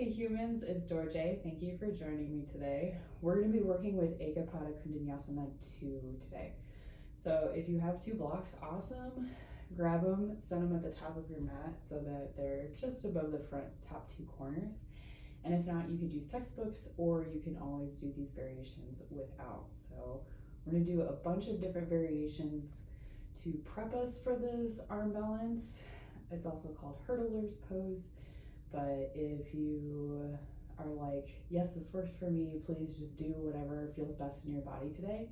Hey humans, it's Dorje. Thank you for joining me today. We're going to be working with Eka Pada Koundinyasana II today. So if you have two blocks, awesome. Grab them, set them at the top of your mat so that they're just above the front top two corners. And if not, you could use textbooks or you can always do these variations without. So we're going to do a bunch of different variations to prep us for this arm balance. It's also called hurdler's pose. But if you are like, yes, this works for me, please just do whatever feels best in your body today.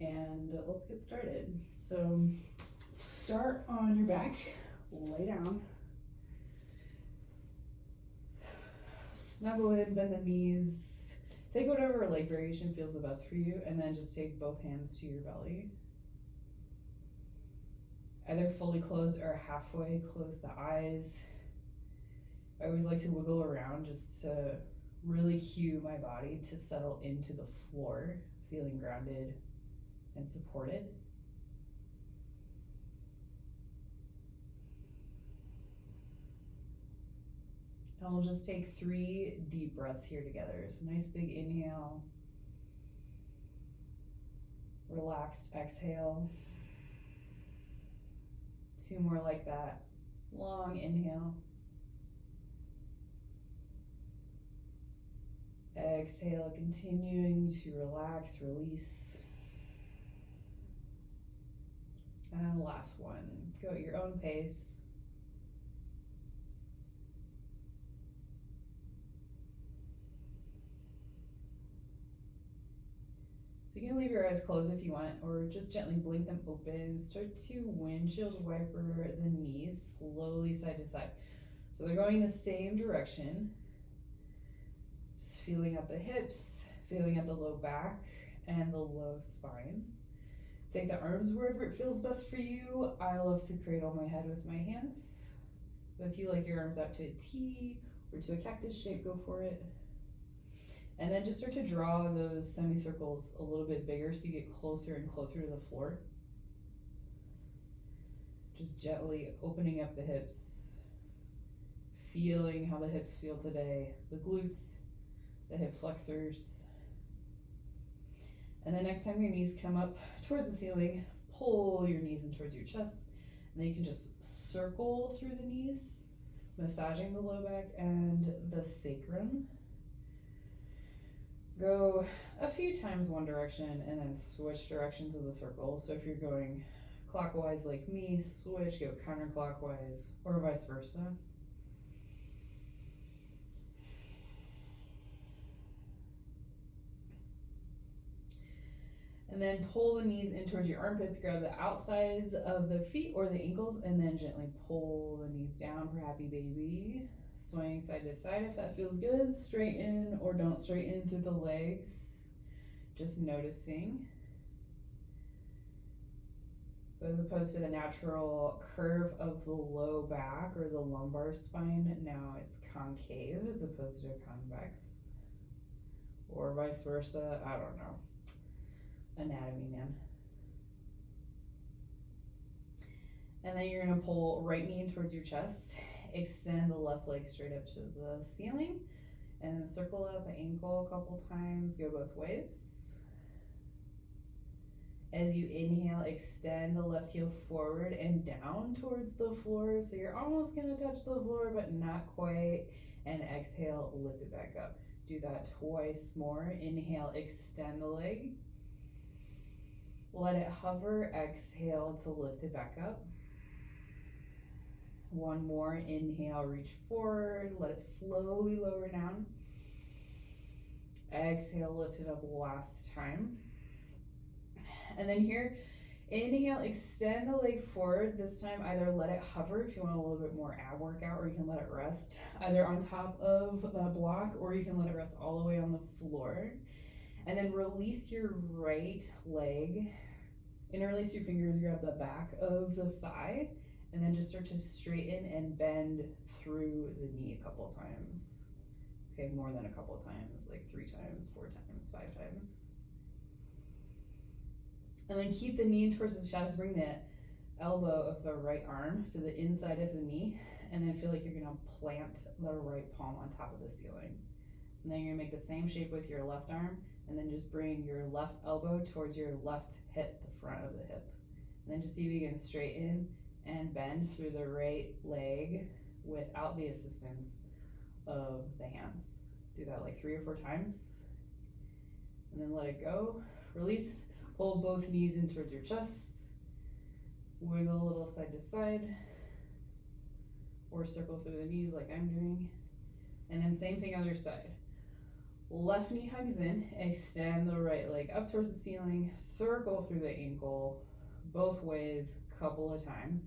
And let's get started. So start on your back, lay down. Snuggle in, bend the knees. Take whatever leg variation feels the best for you, and then just take both hands to your belly. Either fully closed or halfway, close the eyes. I always like to wiggle around just to really cue my body to settle into the floor, feeling grounded and supported. And we'll just take 3 deep breaths here together. So nice big inhale, relaxed exhale. 2 more like that, long inhale. Exhale, continuing to relax, release. And last one, go at your own pace. So you can leave your eyes closed if you want, or just gently blink them open. Start to windshield wiper the knees slowly side to side. So they're going in the same direction. Just feeling up the hips, feeling up the low back and the low spine. Take the arms wherever it feels best for you. I love to cradle my head with my hands. But if you like your arms out to a T or to a cactus shape, go for it. And then just start to draw those semicircles a little bit bigger so you get closer and closer to the floor. Just gently opening up the hips, feeling how the hips feel today, the glutes, the hip flexors. And then next time your knees come up towards the ceiling, pull your knees in towards your chest. And then you can just circle through the knees, massaging the low back and the sacrum. Go a few times one direction and then switch directions of the circle. So if you're going clockwise like me, switch, go counterclockwise, or vice versa. And then pull the knees in towards your armpits, grab the outsides of the feet or the ankles, and then gently pull the knees down for happy baby. Swaying side to side if that feels good. Straighten or don't straighten through the legs. Just noticing. So as opposed to the natural curve of the low back or the lumbar spine, now it's concave as opposed to convex. Or vice versa, I don't know. Anatomy, man. And then you're gonna pull right knee in towards your chest, extend the left leg straight up to the ceiling, and then circle up the ankle a couple times, go both ways. As you inhale, extend the left heel forward and down towards the floor, so you're almost gonna touch the floor, but not quite, and exhale, lift it back up. Do that twice more. Inhale, extend the leg. Let it hover, exhale to lift it back up. One more, inhale, reach forward, let it slowly lower down. Exhale, lift it up last time. And then here, inhale, extend the leg forward. This time, either let it hover if you want a little bit more ab workout, or you can let it rest either on top of the block, or you can let it rest all the way on the floor. And then release your right leg, interlace your fingers, grab the back of the thigh, and then just start to straighten and bend through the knee a couple times. Okay, more than a couple times, like 3 times, 4 times, 5 times. And then keep the knee towards the chest, bring the elbow of the right arm to the inside of the knee, and then feel like you're gonna plant the right palm on top of the ceiling. And then you're gonna make the same shape with your left arm, and then just bring your left elbow towards your left hip, the front of the hip. And then just see if you can straighten and bend through the right leg without the assistance of the hands. Do that like 3 or 4 times. And then let it go. Release. Pull both knees in towards your chest. Wiggle a little side to side. Or circle through the knees like I'm doing. And then same thing other side. Left knee hugs in. Extend the right leg up towards the ceiling. Circle through the ankle. Both ways, couple of times.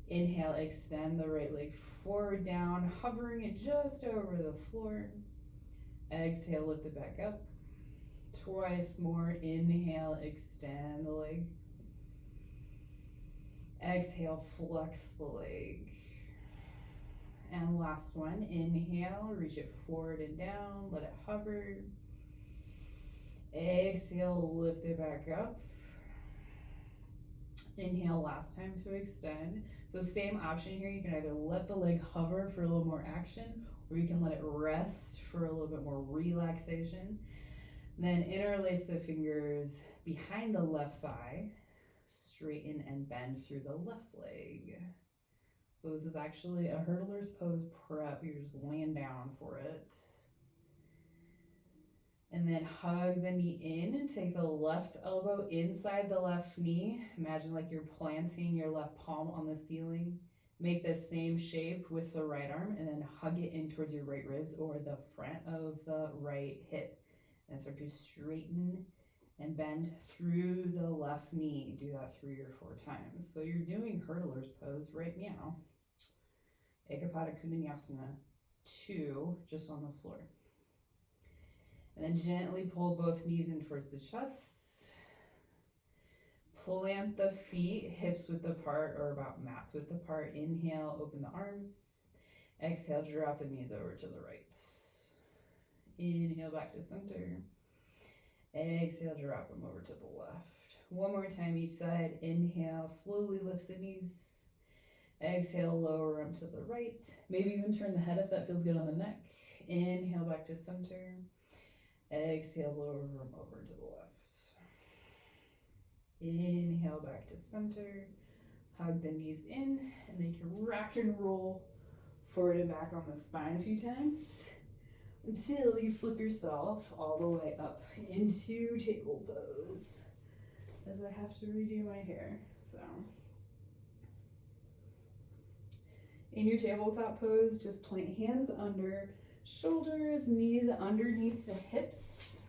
Inhale, extend the right leg forward, down, hovering it just over the floor. Exhale, lift it back up. Twice more. Inhale, extend the leg. Exhale, flex the leg. And last one, inhale, reach it forward and down, let it hover. Exhale, lift it back up. Inhale, last time to extend. So same option here, you can either let the leg hover for a little more action, or you can let it rest for a little bit more relaxation. Then interlace the fingers behind the left thigh, straighten and bend through the left leg. So this is actually a hurdler's pose prep. You're just laying down for it. And then hug the knee in and take the left elbow inside the left knee. Imagine like you're planting your left palm on the ceiling. Make the same shape with the right arm and then hug it in towards your right ribs or the front of the right hip. And start to straighten and bend through the left knee. Do that 3 or 4 times. So you're doing hurdler's pose right now. Eka Pada Koundinyasana II, just on the floor. And then gently pull both knees in towards the chest. Plant the feet, hips width apart or about mats width apart. Inhale, open the arms. Exhale, drop the knees over to the right. Inhale, back to center. Exhale, drop them over to the left. One more time each side. Inhale, slowly lift the knees. Exhale, lower them to the right. Maybe even turn the head if that feels good on the neck. Inhale, back to center. Exhale, lower them over to the left. Inhale, back to center. Hug the knees in, and then you can rock and roll forward and back on the spine a few times until you flip yourself all the way up into table pose. As I have to redo my hair, so. In your tabletop pose, just plant hands under shoulders, knees underneath the hips.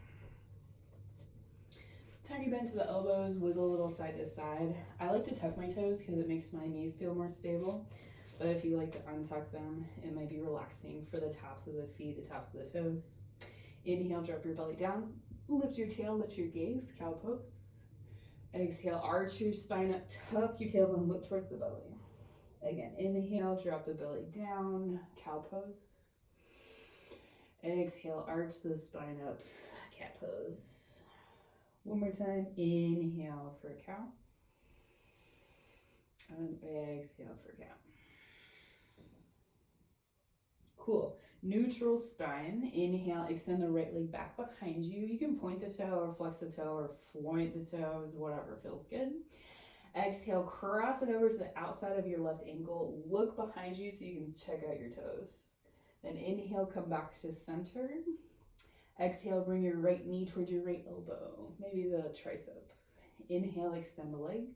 Tiny bend to the elbows, wiggle a little side to side. I like to tuck my toes because it makes my knees feel more stable. But if you like to untuck them, it might be relaxing for the tops of the feet, the tops of the toes. Inhale, drop your belly down. Lift your tail, lift your gaze, cow pose. Exhale, arch your spine up, tuck your tailbone, look towards the belly. Again, inhale, drop the belly down, cow pose. Exhale, arch the spine up, cat pose. One more time, inhale for cow. And exhale for cow. Cool. Neutral spine. Inhale, extend the right leg back behind you. You can point the toe or flex the toe or point the toes, whatever feels good. Exhale, cross it over to the outside of your left ankle. Look behind you so you can check out your toes. Then inhale, come back to center. Exhale, bring your right knee towards your right elbow, maybe the tricep. Inhale, extend the leg.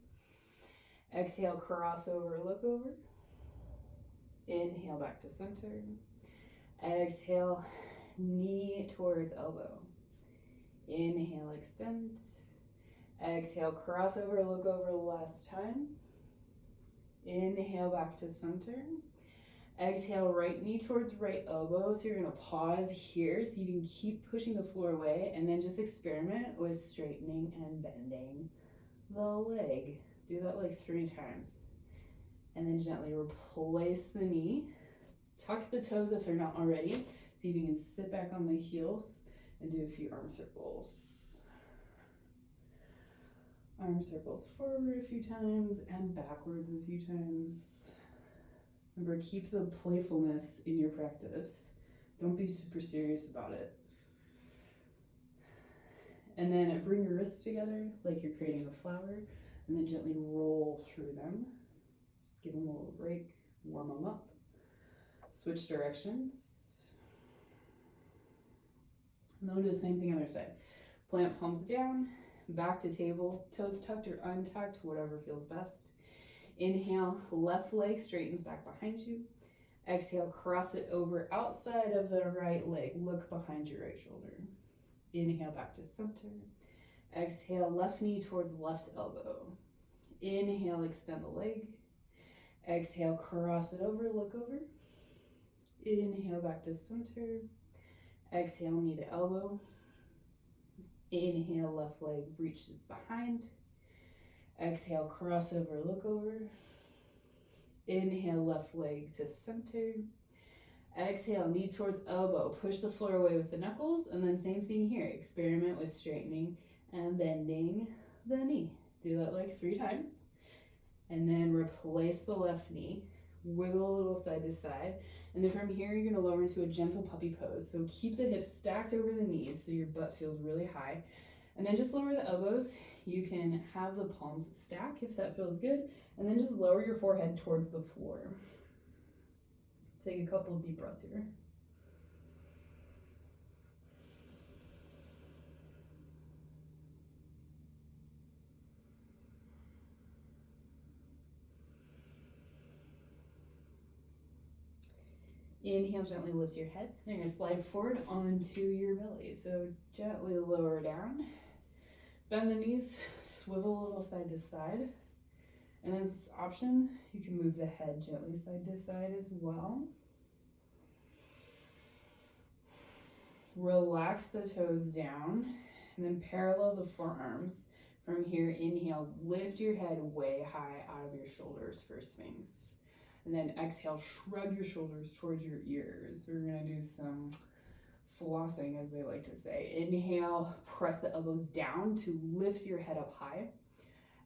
Exhale, cross over, look over. Inhale, back to center. Exhale, knee towards elbow. Inhale, extend. Exhale, cross over, look over last time. Inhale, back to center. Exhale, right knee towards right elbow. So you're gonna pause here so you can keep pushing the floor away and then just experiment with straightening and bending the leg. Do that like 3 times. And then gently replace the knee. Tuck the toes if they're not already. See if you can sit back on the heels and do a few arm circles. Arm circles forward a few times and backwards a few times. Remember, keep the playfulness in your practice. Don't be super serious about it. And then bring your wrists together like you're creating a flower, and then gently roll through them. Just give them a little break, warm them up. Switch directions. And then we'll do the same thing on the other side. Plant palms down, back to table, toes tucked or untucked, whatever feels best. Inhale, left leg straightens back behind you. Exhale, cross it over outside of the right leg. Look behind your right shoulder. Inhale, back to center. Exhale, left knee towards left elbow. Inhale, extend the leg. Exhale, cross it over, look over. Inhale, back to center. Exhale, knee to elbow. Inhale, left leg reaches behind. Exhale, cross over, look over. Inhale, left leg to center. Exhale, knee towards elbow. Push the floor away with the knuckles, and then same thing here. Experiment with straightening and bending the knee. Do that like 3 times. And then replace the left knee. Wiggle a little side to side. And then from here, you're gonna lower into a gentle puppy pose. So keep the hips stacked over the knees so your butt feels really high. And then just lower the elbows. You can have the palms stack if that feels good. And then just lower your forehead towards the floor. Take a couple of deep breaths here. Inhale, gently lift your head. Then you're going to slide forward onto your belly. So gently lower down. Bend the knees, swivel a little side to side. And as an option, you can move the head gently side to side as well. Relax the toes down and then parallel the forearms. From here, inhale, lift your head way high out of your shoulders for Sphinx. And then exhale, shrug your shoulders towards your ears. We're gonna do some flossing, as they like to say. Inhale, press the elbows down to lift your head up high.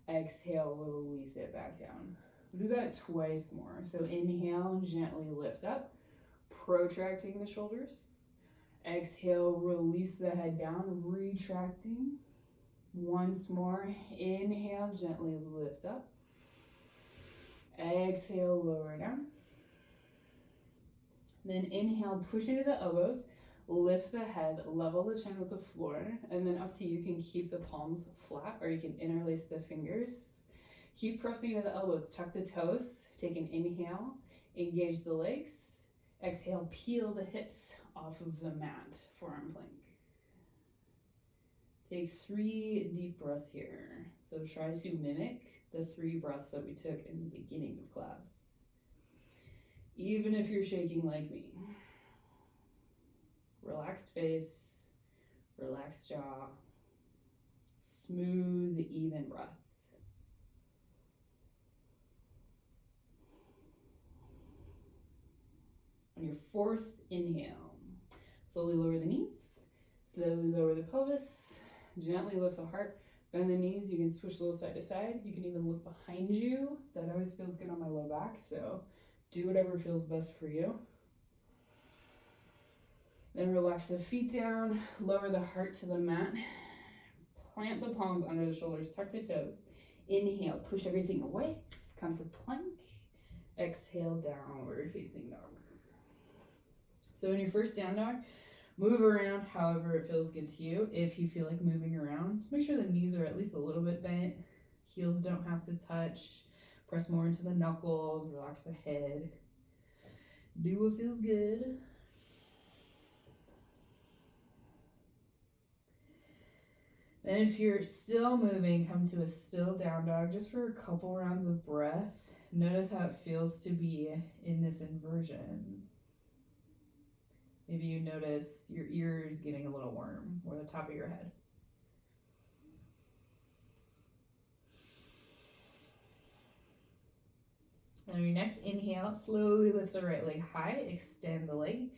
Exhale, release it back down. We'll do that twice more. So inhale, gently lift up, protracting the shoulders. Exhale, release the head down, retracting. Once more, inhale, gently lift up. Exhale, lower down. Then inhale, push into the elbows, lift the head, level the chin with the floor, and then up to you. You can keep the palms flat or you can interlace the fingers. Keep pressing into the elbows, tuck the toes, take an inhale, engage the legs. Exhale, peel the hips off of the mat, forearm plank. Take 3 deep breaths here. So try to mimic the 3 breaths that we took in the beginning of class. Even if you're shaking like me. Relaxed face, relaxed jaw, smooth, even breath. On your 4th inhale, slowly lower the knees, slowly lower the pelvis, gently lift the heart, bend the knees. You can switch a little side to side. You can even look behind you. That always feels good on my low back, so do whatever feels best for you. Then relax the feet down, lower the heart to the mat, plant the palms under the shoulders, tuck the toes. Inhale, push everything away, come to plank. Exhale, downward facing dog. So in your first down dog, move around however it feels good to you. If you feel like moving around, just make sure the knees are at least a little bit bent. Heels don't have to touch. Press more into the knuckles, relax the head. Do what feels good. Then if you're still moving, come to a still down dog just for a couple rounds of breath. Notice how it feels to be in this inversion. Maybe you notice your ears getting a little warm or the top of your head. On your next inhale, slowly lift the right leg high, extend the leg.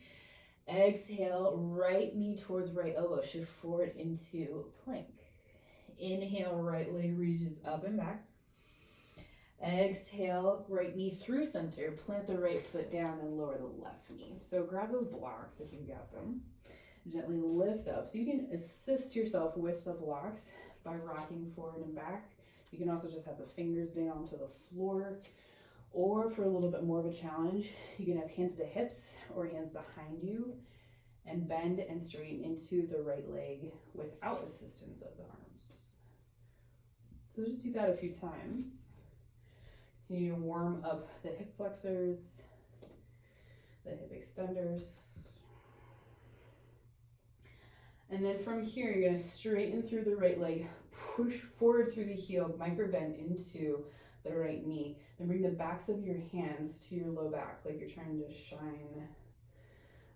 Exhale, right knee towards right elbow, shift forward into plank. Inhale, right leg reaches up and back. Exhale, right knee through center, plant the right foot down and lower the left knee. So grab those blocks if you've got them. Gently lift up. So you can assist yourself with the blocks by rocking forward and back. You can also just have the fingers down to the floor, or for a little bit more of a challenge, you can have hands to hips or hands behind you and bend and straighten into the right leg without assistance of the arms. So just do that a few times. Continue to warm up the hip flexors, the hip extenders. And then from here, you're going to straighten through the right leg, push forward through the heel, micro bend into the right knee. Then bring the backs of your hands to your low back, like you're trying to shine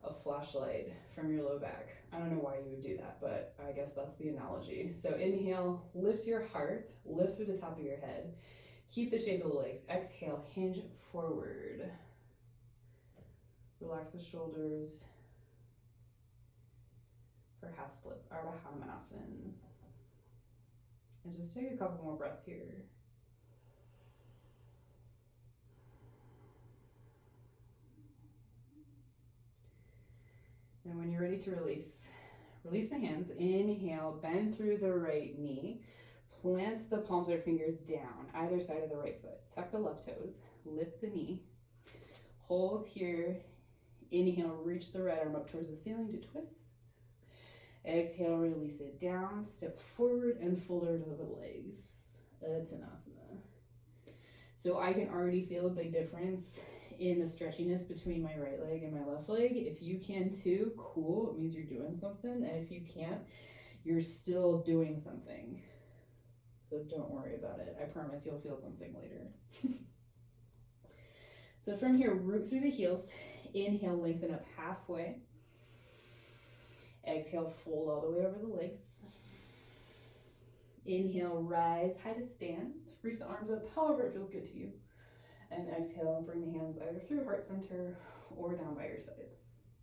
a flashlight from your low back. I don't know why you would do that, but I guess that's the analogy. So inhale, lift your heart, lift through the top of your head. Keep the shape of the legs. Exhale, hinge forward. Relax the shoulders for half splits, Ardha Hanumanasana. And just take a couple more breaths here. And when you're ready to release the hands. Inhale, bend through the right knee. Plant the palms or fingers down, either side of the right foot. Tuck the left toes, lift the knee. Hold here. Inhale, reach the right arm up towards the ceiling to twist. Exhale, release it down. Step forward and fold over to the legs. Uttanasana. So I can already feel a big difference in the stretchiness between my right leg and my left leg. If you can too, cool. It means you're doing something. And if you can't, you're still doing something. So don't worry about it. I promise you'll feel something later. So from here, root through the heels. Inhale, lengthen up halfway. Exhale, fold all the way over the legs. Inhale, rise high to stand. Reach the arms up however it feels good to you. And exhale, bring the hands either through heart center or down by your sides.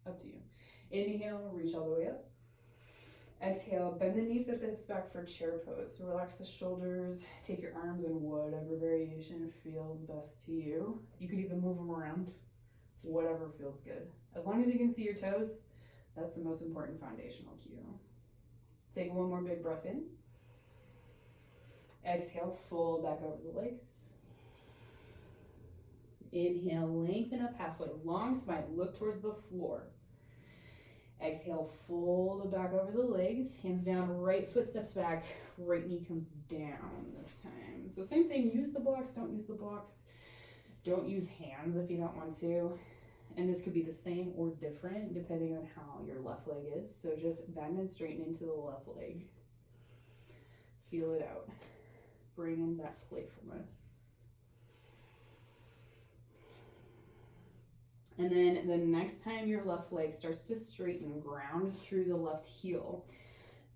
Up to you. Inhale, reach all the way up. Exhale, bend the knees at the hips back for chair pose. So relax the shoulders, take your arms in whatever variation feels best to you. You could even move them around, whatever feels good. As long as you can see your toes, that's the most important foundational cue. Take one more big breath in. Exhale, fold back over the legs. Inhale, lengthen up halfway, long spine, look towards the floor. Exhale, fold back over the legs, hands down, right foot steps back, right knee comes down this time. So same thing, use the blocks, don't use the blocks. Don't use hands if you don't want to. And this could be the same or different depending on how your left leg is. So just bend and straighten into the left leg. Feel it out. Bring in that playfulness. And then the next time your left leg starts to straighten, ground through the left heel.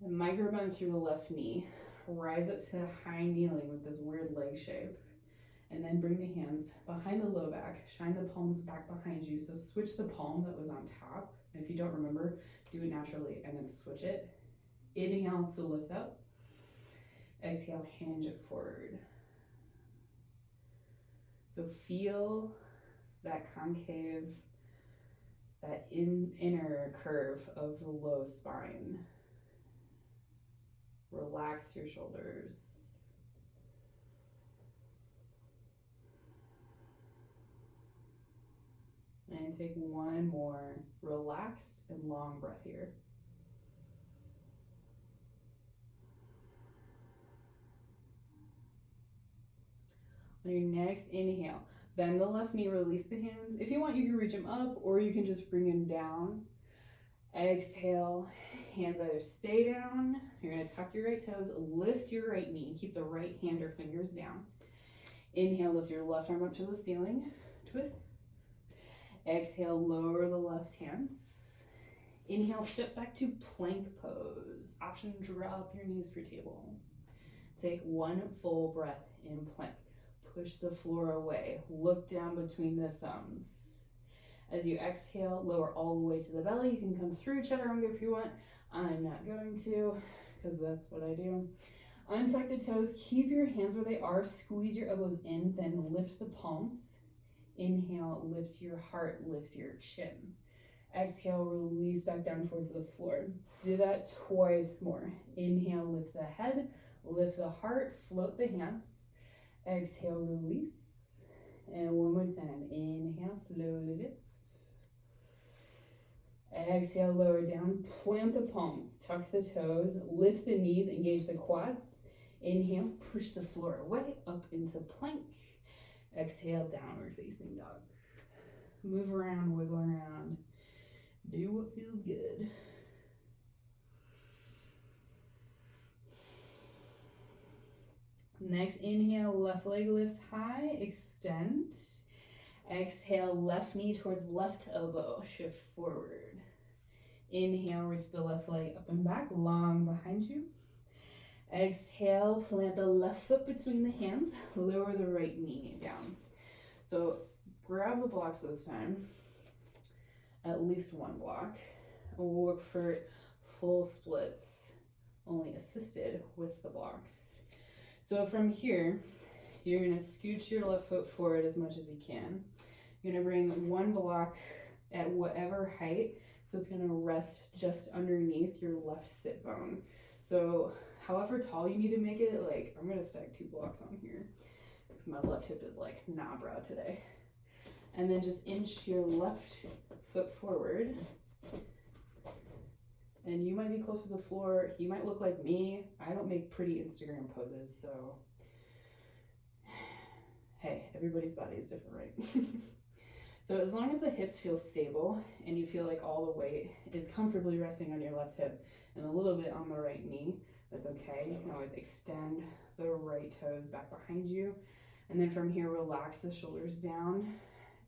Micro bend through the left knee. Rise up to high kneeling with this weird leg shape. And then bring the hands behind the low back. Shine the palms back behind you. So switch the palm that was on top. And if you don't remember, do it naturally and then switch it. Inhale to lift up. Exhale, hinge it forward. So feel that concave, that inner curve of the low spine. Relax your shoulders. And take one more relaxed and long breath here. On your next inhale, bend the left knee, release the hands. If you want, you can reach them up or you can just bring them down. Exhale, hands either stay down. You're going to tuck your right toes, lift your right knee, keep the right hand or fingers down. Inhale, lift your left arm up to the ceiling, twist. Exhale, lower the left hands. Inhale, step back to plank pose. Option, drop your knees for table. Take one full breath in plank. Push the floor away. Look down between the thumbs. As you exhale, lower all the way to the belly. You can come through chaturanga if you want. I'm not going to, because that's what I do. Untuck the toes, keep your hands where they are, squeeze your elbows in, then lift the palms. Inhale, lift your heart, lift your chin. Exhale, release back down towards the floor. Do that twice more. Inhale, lift the head, lift the heart, float the hands. Exhale, release. And one more time. Inhale, slowly lift. Exhale, lower down, plant the palms, tuck the toes, lift the knees, engage the quads. Inhale, push the floor away, up into plank. Exhale, downward facing dog. Move around, wiggle around. Do what feels good. Next inhale, left leg lifts high, extend. Exhale, left knee towards left elbow, shift forward. Inhale, reach the left leg up and back, long behind you. Exhale, plant the left foot between the hands, lower the right knee down. So grab the blocks this time, at least one block. We'll work for full splits, only assisted with the blocks. So from here, you're gonna scooch your left foot forward as much as you can. You're gonna bring one block at whatever height, so it's gonna rest just underneath your left sit bone. So however tall you need to make it, like I'm gonna stack 2 blocks on here because my left hip is like nah bro today. And then just inch your left foot forward. And you might be close to the floor. You might look like me. I don't make pretty Instagram poses, so hey, everybody's body is different, right? So as long as the hips feel stable and you feel like all the weight is comfortably resting on your left hip and a little bit on the right knee, that's okay. You can always extend the right toes back behind you. And then from here, relax the shoulders down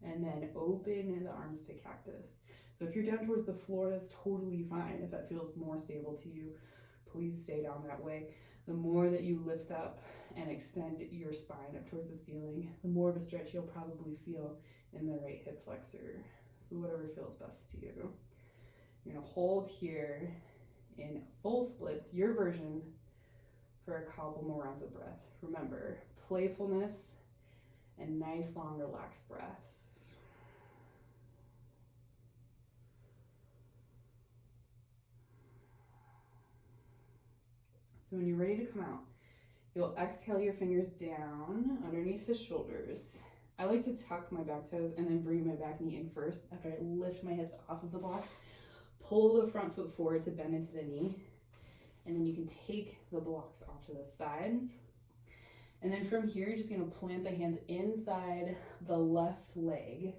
and then open the arms to cactus. So if you're down towards the floor, that's totally fine. If that feels more stable to you, please stay down that way. The more that you lift up and extend your spine up towards the ceiling, the more of a stretch you'll probably feel in the right hip flexor. So whatever feels best to you. You're gonna hold here in full splits, your version, for a couple more rounds of breath. Remember, playfulness and nice long relaxed breaths. So when you're ready to come out, you'll exhale your fingers down underneath the shoulders. I like to tuck my back toes and then bring my back knee in first after I lift my hips off of the blocks. Pull the front foot forward to bend into the knee. And then you can take the blocks off to the side. And then from here, you're just gonna plant the hands inside the left leg.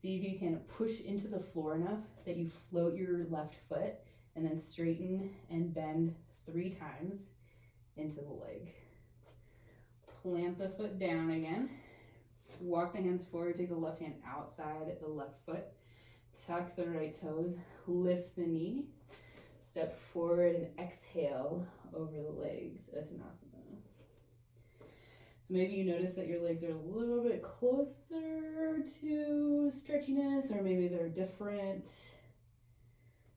See if you can push into the floor enough that you float your left foot and then straighten and bend 3 times into the leg. Plant the foot down again. Walk the hands forward, take the left hand outside the left foot. Tuck the right toes, lift the knee. Step forward and exhale over the legs, Uttanasana. So maybe you notice that your legs are a little bit closer to stretchiness, or maybe they're different.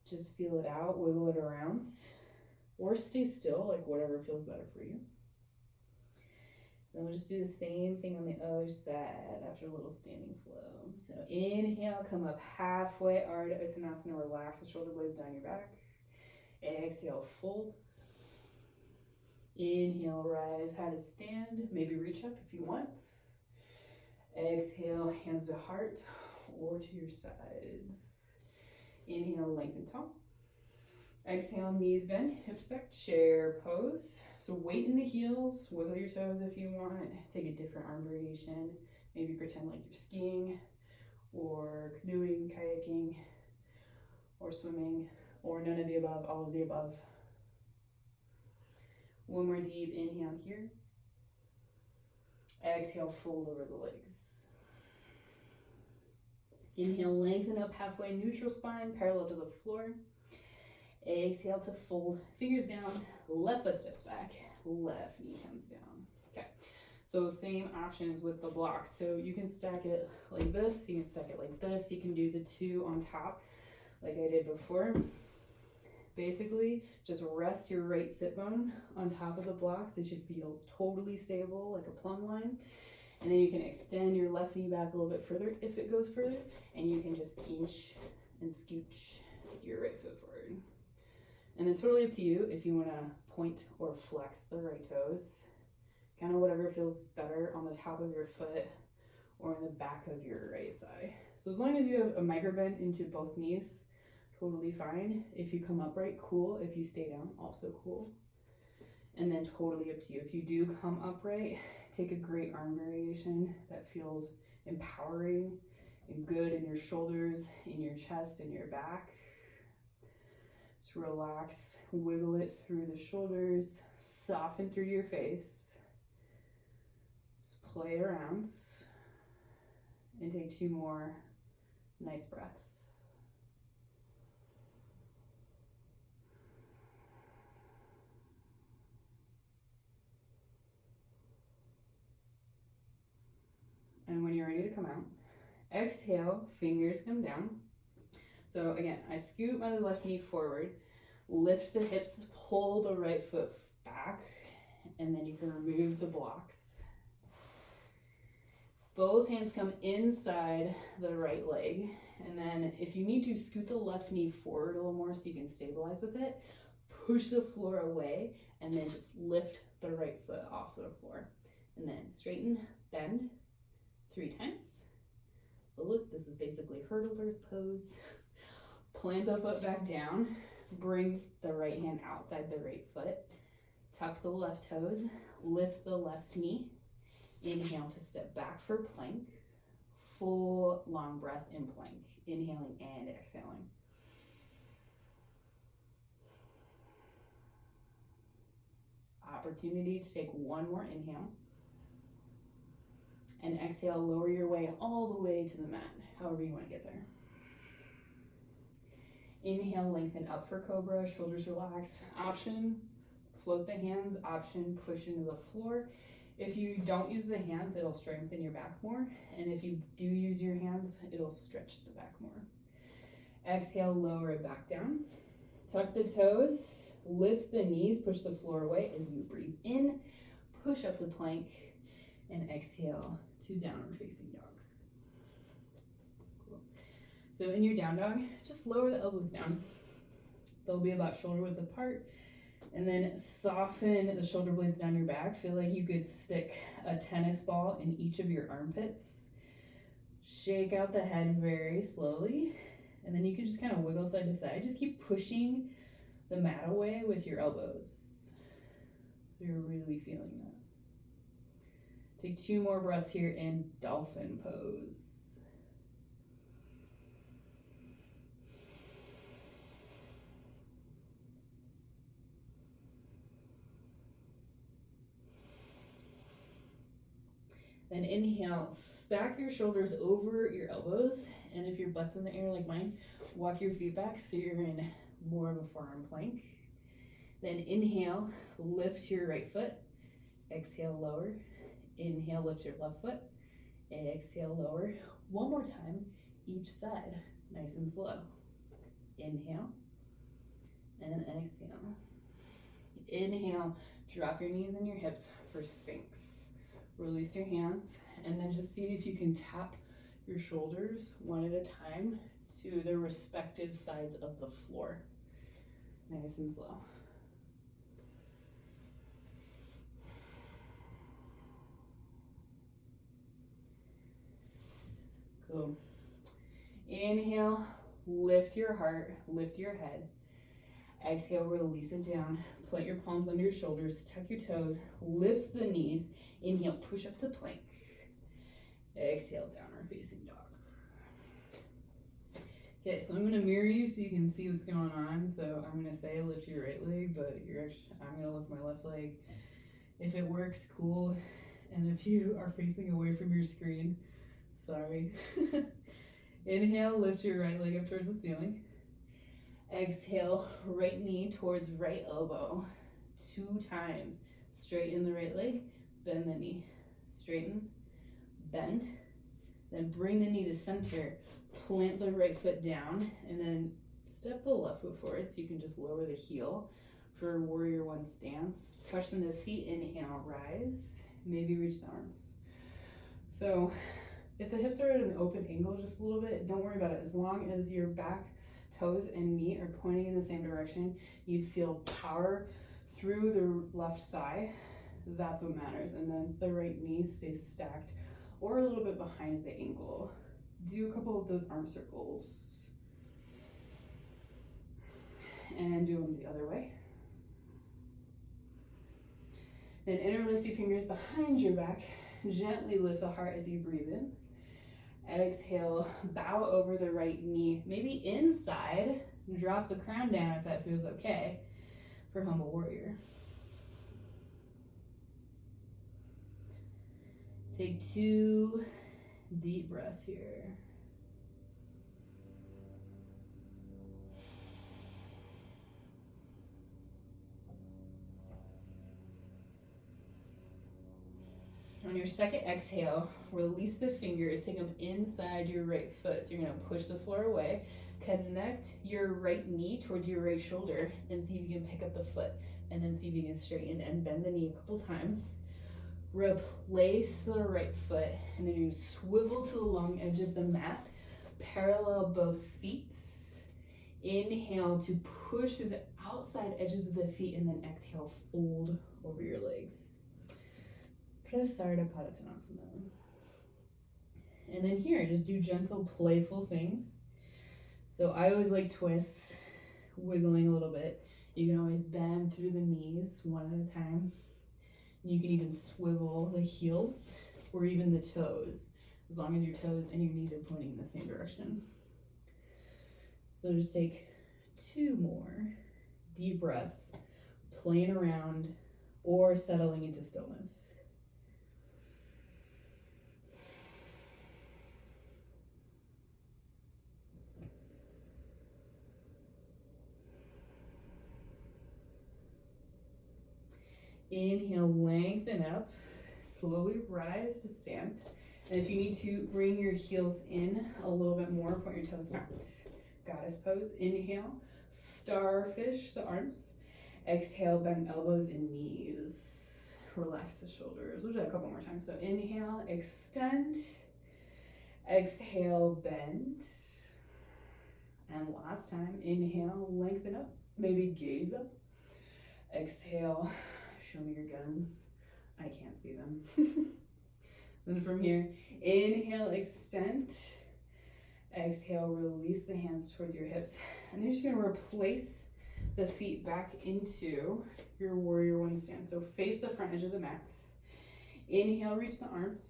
Just feel it out, wiggle it around. Or stay still, like whatever feels better for you. Then we'll just do the same thing on the other side after a little standing flow. So inhale, come up halfway, Ardha Uttanasana, relax the shoulder blades down your back. Exhale, folds. Inhale, rise, high to stand. Maybe reach up if you want. Exhale, hands to heart or to your sides. Inhale, lengthen tall. Exhale, knees bend, hips back, chair pose. So weight in the heels, wiggle your toes if you want. Take a different arm variation. Maybe pretend like you're skiing or canoeing, kayaking, or swimming, or none of the above, all of the above. One more deep inhale here. Exhale, fold over the legs. Inhale, lengthen up halfway, neutral spine, parallel to the floor. Exhale to fold, fingers down, left foot steps back, left knee comes down. Okay, so same options with the blocks. So you can stack it like this, you can stack it like this, you can do the 2 on top like I did before. Basically, just rest your right sit bone on top of the blocks. They should feel totally stable, like a plumb line. And then you can extend your left knee back a little bit further if it goes further, and you can just inch and scooch your right foot forward. And then totally up to you if you want to point or flex the right toes, kind of whatever feels better on the top of your foot or in the back of your right thigh. So as long as you have a micro bend into both knees, totally fine. If you come upright, cool. If you stay down, also cool. And then totally up to you. If you do come upright, take a great arm variation that feels empowering and good in your shoulders, in your chest, in your back. Just relax, wiggle it through the shoulders, soften through your face. Just play around and take 2 more nice breaths. And when you're ready to come out, exhale, fingers come down. So again, I scoot my left knee forward, lift the hips, pull the right foot back, and then you can remove the blocks. Both hands come inside the right leg, and then if you need to, scoot the left knee forward a little more so you can stabilize with it, push the floor away, and then just lift the right foot off the floor. And then straighten, bend, 3 times. But look, this is basically hurdler's pose. Plant the foot back down, bring the right hand outside the right foot, tuck the left toes, lift the left knee, inhale to step back for plank, full long breath in plank, inhaling and exhaling. Opportunity to take 1 more inhale. And exhale, lower your way all the way to the mat, however you want to get there. Inhale, lengthen up for cobra, shoulders relax. Option, float the hands. Option, push into the floor. If you don't use the hands, it'll strengthen your back more. And if you do use your hands, it'll stretch the back more. Exhale, lower it back down. Tuck the toes, lift the knees, push the floor away as you breathe in. Push up to plank, and exhale to downward facing dog. Cool. So in your down dog, just lower the elbows down. They'll be about shoulder width apart. And then soften the shoulder blades down your back. Feel like you could stick a tennis ball in each of your armpits. Shake out the head very slowly. And then you can just kind of wiggle side to side. Just keep pushing the mat away with your elbows. So you're really feeling that. Take 2 more breaths here in dolphin pose. Then inhale, stack your shoulders over your elbows, and if your butt's in the air like mine, walk your feet back so you're in more of a forearm plank. Then inhale, lift your right foot. Exhale, lower. Inhale, lift your left foot. Exhale, lower. 1 more time, each side, nice and slow. Inhale, and exhale. Inhale, drop your knees and your hips for Sphinx. Release your hands, and then just see if you can tap your shoulders one at a time to their respective sides of the floor. Nice and slow. Cool. Inhale, lift your heart, lift your head. Exhale, release it down. Plant your palms under your shoulders, tuck your toes, lift the knees. Inhale, push up to plank. Exhale, downward facing dog. Okay, so I'm going to mirror you so you can see what's going on. So I'm going to say lift your right leg, but I'm going to lift my left leg. If it works, cool. And if you are facing away from your screen, sorry. Inhale, lift your right leg up towards the ceiling. Exhale, right knee towards right elbow. 2 times. Straighten the right leg, bend the knee. Straighten, bend. Then bring the knee to center. Plant the right foot down, and then step the left foot forward so you can just lower the heel for warrior one stance. Press into the feet, inhale, rise, maybe reach the arms. So if the hips are at an open angle just a little bit, don't worry about it. As long as your back, toes, and knee are pointing in the same direction, you feel power through the left thigh, that's what matters. And then the right knee stays stacked or a little bit behind the ankle. Do a couple of those arm circles. And do them the other way. Then interlace your fingers behind your back. Gently lift the heart as you breathe in. Exhale, bow over the right knee, maybe inside. Drop the crown down if that feels okay for humble warrior. Take 2 deep breaths here. On your second exhale, release the fingers, take them inside your right foot. So you're gonna push the floor away, connect your right knee towards your right shoulder and see if you can pick up the foot, and then see if you can straighten and bend the knee a couple times. Replace the right foot, and then you swivel to the long edge of the mat, parallel both feet. Inhale to push through the outside edges of the feet, and then exhale, fold over your legs. Eka Pada Koundinyasana. And then here, just do gentle, playful things. So I always like twists, wiggling a little bit. You can always bend through the knees one at a time. You can even swivel the heels or even the toes, as long as your toes and your knees are pointing in the same direction. So just take 2 more deep breaths, playing around or settling into stillness. Inhale, lengthen up, slowly rise to stand. And if you need to, bring your heels in a little bit more, point your toes out. Goddess pose. Inhale, starfish the arms. Exhale, bend elbows and knees. Relax the shoulders. We'll do that a couple more times. So inhale, extend. Exhale, bend. And last time, inhale, lengthen up. Maybe gaze up. Exhale, show me your guns. I can't see them. Then from here, inhale, extend. Exhale, release the hands towards your hips. And you're just gonna replace the feet back into your warrior one stance. So face the front edge of the mat. Inhale, reach the arms.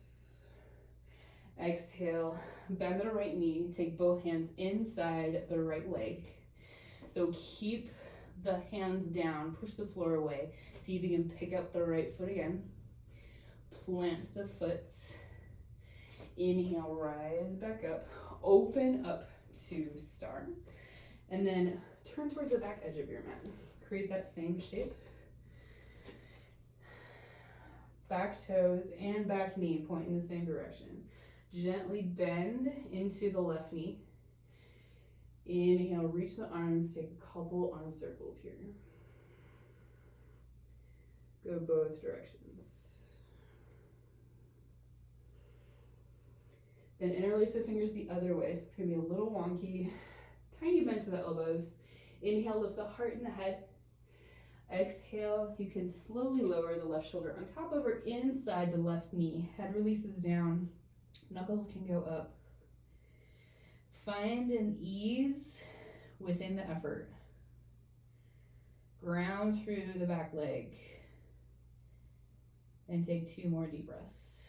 Exhale, bend the right knee. Take both hands inside the right leg. So keep the hands down, push the floor away. See if you can pick up the right foot again. Plant the foot. Inhale, rise back up. Open up to star. And then turn towards the back edge of your mat. Create that same shape. Back toes and back knee point in the same direction. Gently bend into the left knee. Inhale, reach the arms, take a couple arm circles here. Go both directions. Then interlace the fingers the other way, so it's gonna be a little wonky. Tiny bend to the elbows. Inhale, lift the heart and the head. Exhale, you can slowly lower the left shoulder on top of or inside the left knee. Head releases down, knuckles can go up. Find an ease within the effort. Ground through the back leg. And take 2 more deep breaths.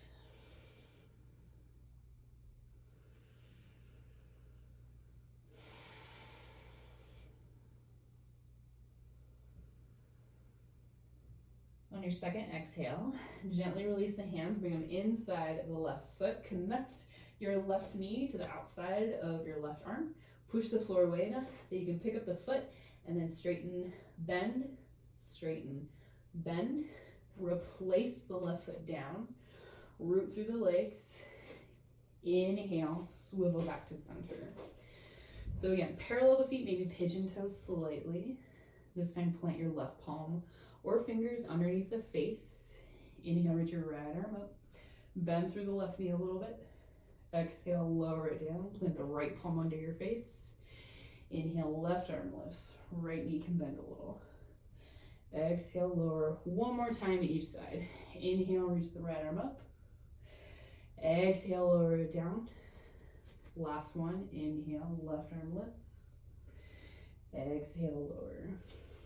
On your second exhale, gently release the hands, bring them inside the left foot. Connect your left knee to the outside of your left arm. Push the floor away enough that you can pick up the foot and then straighten, bend, straighten, bend. Replace the left foot down. Root through the legs. Inhale, swivel back to center. So again, parallel the feet, maybe pigeon toes slightly. This time plant your left palm or fingers underneath the face. Inhale, reach your right arm up. Bend through the left knee a little bit. Exhale, lower it down. Plant the right palm under your face. Inhale, left arm lifts. Right knee can bend a little. Exhale, lower. One more time each side. Inhale, reach the right arm up. Exhale, lower it down. Last one. Inhale, left arm lifts. Exhale, lower.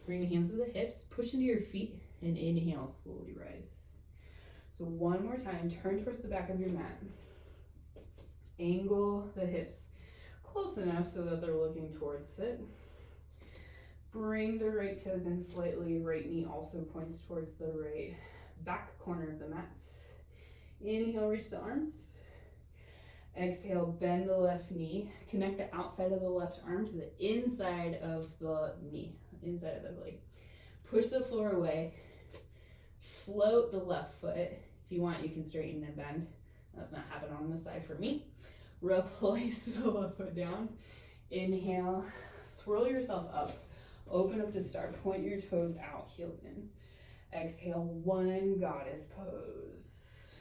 Bring the hands to the hips. Push into your feet and inhale, slowly rise. So one more time. Turn towards the back of your mat. Angle the hips close enough so that they're looking towards it. Bring the right toes in slightly. Right knee also points towards the right back corner of the mat. Inhale, reach the arms. Exhale, bend the left knee. Connect the outside of the left arm to the inside of the knee, inside of the leg. Push the floor away. Float the left foot. If you want, you can straighten and bend. That's not happening on this side for me. Replace the left foot down. Inhale, swirl yourself up. Open up to start. Point your toes out, heels in. Exhale, one goddess pose.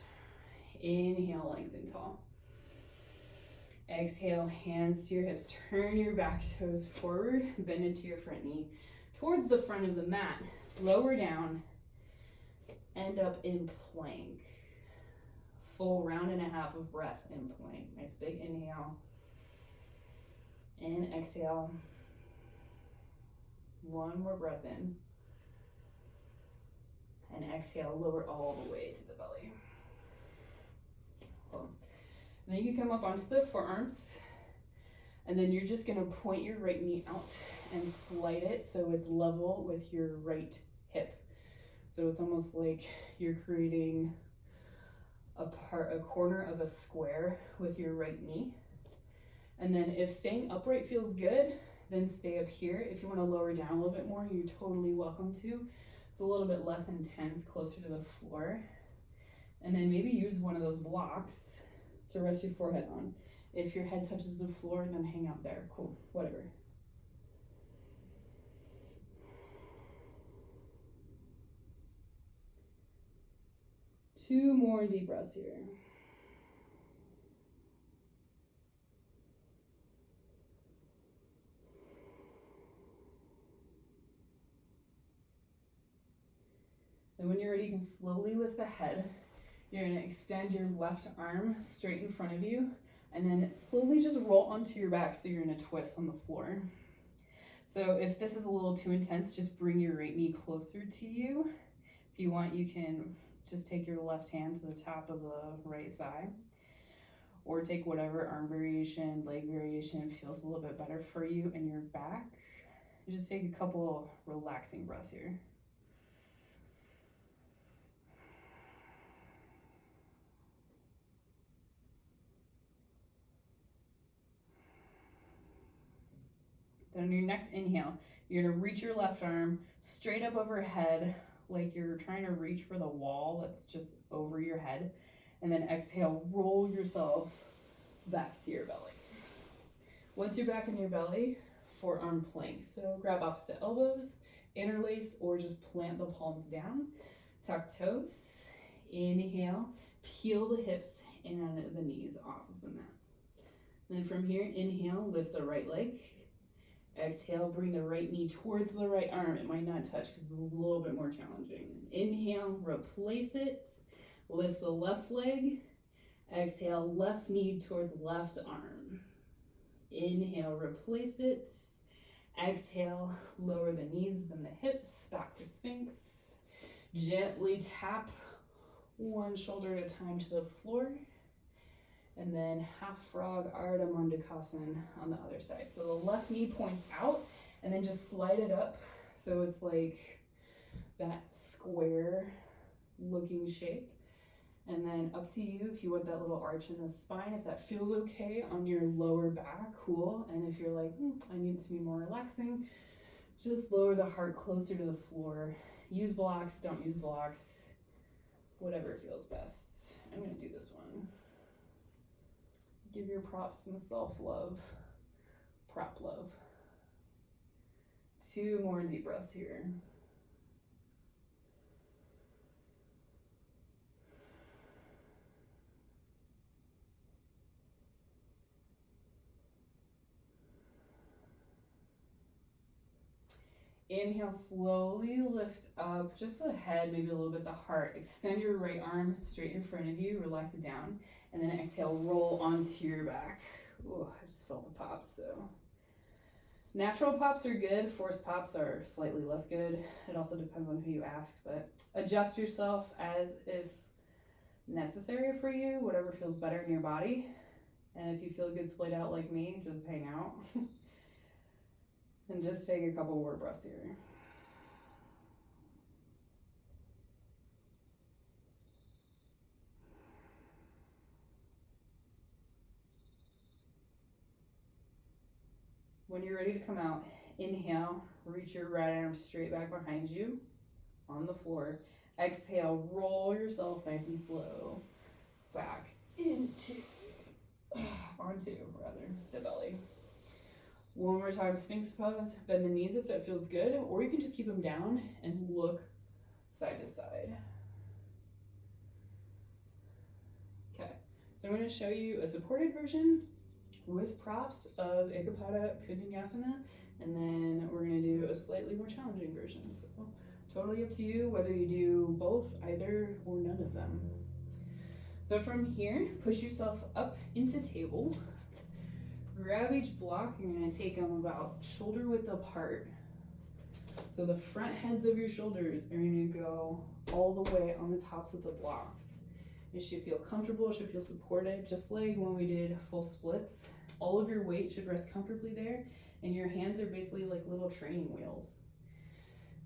Inhale, lengthen tall. Exhale, hands to your hips. Turn your back toes forward. Bend into your front knee towards the front of the mat. Lower down. End up in plank. Full round and a half of breath in plank. Nice big inhale. And exhale. One more breath in. And exhale, lower all the way to the belly. Cool. And then you can come up onto the forearms. And then you're just gonna point your right knee out and slide it so it's level with your right hip. So it's almost like you're creating a corner of a square with your right knee. And then if staying upright feels good, then stay up here. If you want to lower down a little bit more, you're totally welcome to. It's a little bit less intense, closer to the floor. And then maybe use one of those blocks to rest your forehead on. If your head touches the floor, then hang out there. Cool, whatever. Two more deep breaths here. And when you're ready, you can slowly lift the head. You're gonna extend your left arm straight in front of you, and then slowly just roll onto your back so you're in a twist on the floor. So if this is a little too intense, just bring your right knee closer to you. If you want, you can just take your left hand to the top of the right thigh, or take whatever arm variation, leg variation feels a little bit better for you in your back. You just take a couple relaxing breaths here. Then on your next inhale, you're gonna reach your left arm straight up overhead, like you're trying to reach for the wall that's just over your head. And then exhale, roll yourself back to your belly. Once you're back in your belly, forearm plank. So grab opposite elbows, interlace, or just plant the palms down. Tuck toes. Inhale, peel the hips and the knees off of the mat. Then from here, inhale, lift the right leg. Exhale, bring the right knee towards the right arm. It might not touch because it's a little bit more challenging. Inhale, replace it. Lift the left leg. Exhale, left knee towards left arm. Inhale, replace it. Exhale, lower the knees, then the hips, back to Sphinx. Gently tap one shoulder at a time to the floor. And then half frog, Ardha Mandukasana on the other side. So the left knee points out, and then just slide it up so it's like that square looking shape. And then up to you if you want that little arch in the spine. If that feels okay on your lower back, cool. And if you're like, I need it to be more relaxing, just lower the heart closer to the floor. Use blocks, don't use blocks, whatever feels best. I'm gonna do this one. Give your props some self-love. prop love. 2 more deep breaths here. Inhale, slowly lift up just the head, maybe a little bit the heart. Extend your right arm straight in front of you, relax it down, and then exhale, roll onto your back. Ooh, I just felt the pops, so. Natural pops are good, forced pops are slightly less good. It also depends on who you ask, but adjust yourself as is necessary for you, whatever feels better in your body. And if you feel good splayed out like me, just hang out. And just take a couple more breaths here. When you're ready to come out, inhale, reach your right arm straight back behind you on the floor. Exhale, roll yourself nice and slow back onto the belly. One more time, Sphinx pose. Bend the knees if that feels good, or you can just keep them down and look side to side. Okay, so I'm going to show you a supported version with props of Eka Pada Koundinyasana, and then we're going to do a slightly more challenging version. So totally up to you whether you do both, either, or none of them. So from here, push yourself up into table. Grab each block, you're going to take them about shoulder width apart. So the front heads of your shoulders are going to go all the way on the tops of the blocks. It should feel comfortable, it should feel supported, just like when we did full splits. All of your weight should rest comfortably there, and your hands are basically like little training wheels.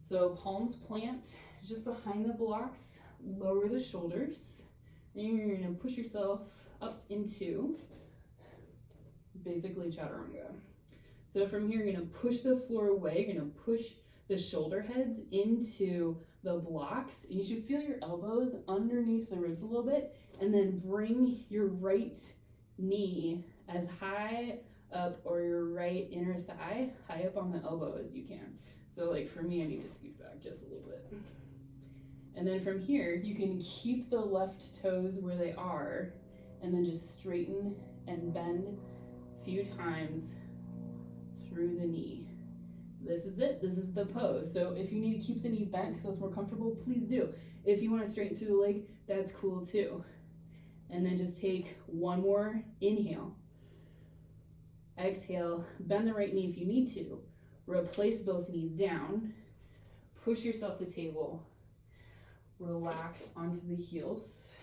So palms plant just behind the blocks, lower the shoulders, and you're going to push yourself up into basically chaturanga. So from here, you're going to push the floor away, you're going to push the shoulder heads into the blocks, and you should feel your elbows underneath the ribs a little bit, and then bring your right knee as high up, or your right inner thigh high up on the elbow as you can. So like for me, I need to scoot back just a little bit. And then from here, you can keep the left toes where they are, and then just straighten and bend a few times through the knee. This is it, this is the pose. So if you need to keep the knee bent because that's more comfortable, please do. If you want to straighten through the leg, that's cool too. And then just take one more inhale. Exhale, bend the right knee if you need to. Replace both knees down. Push yourself to table. Relax onto the heels.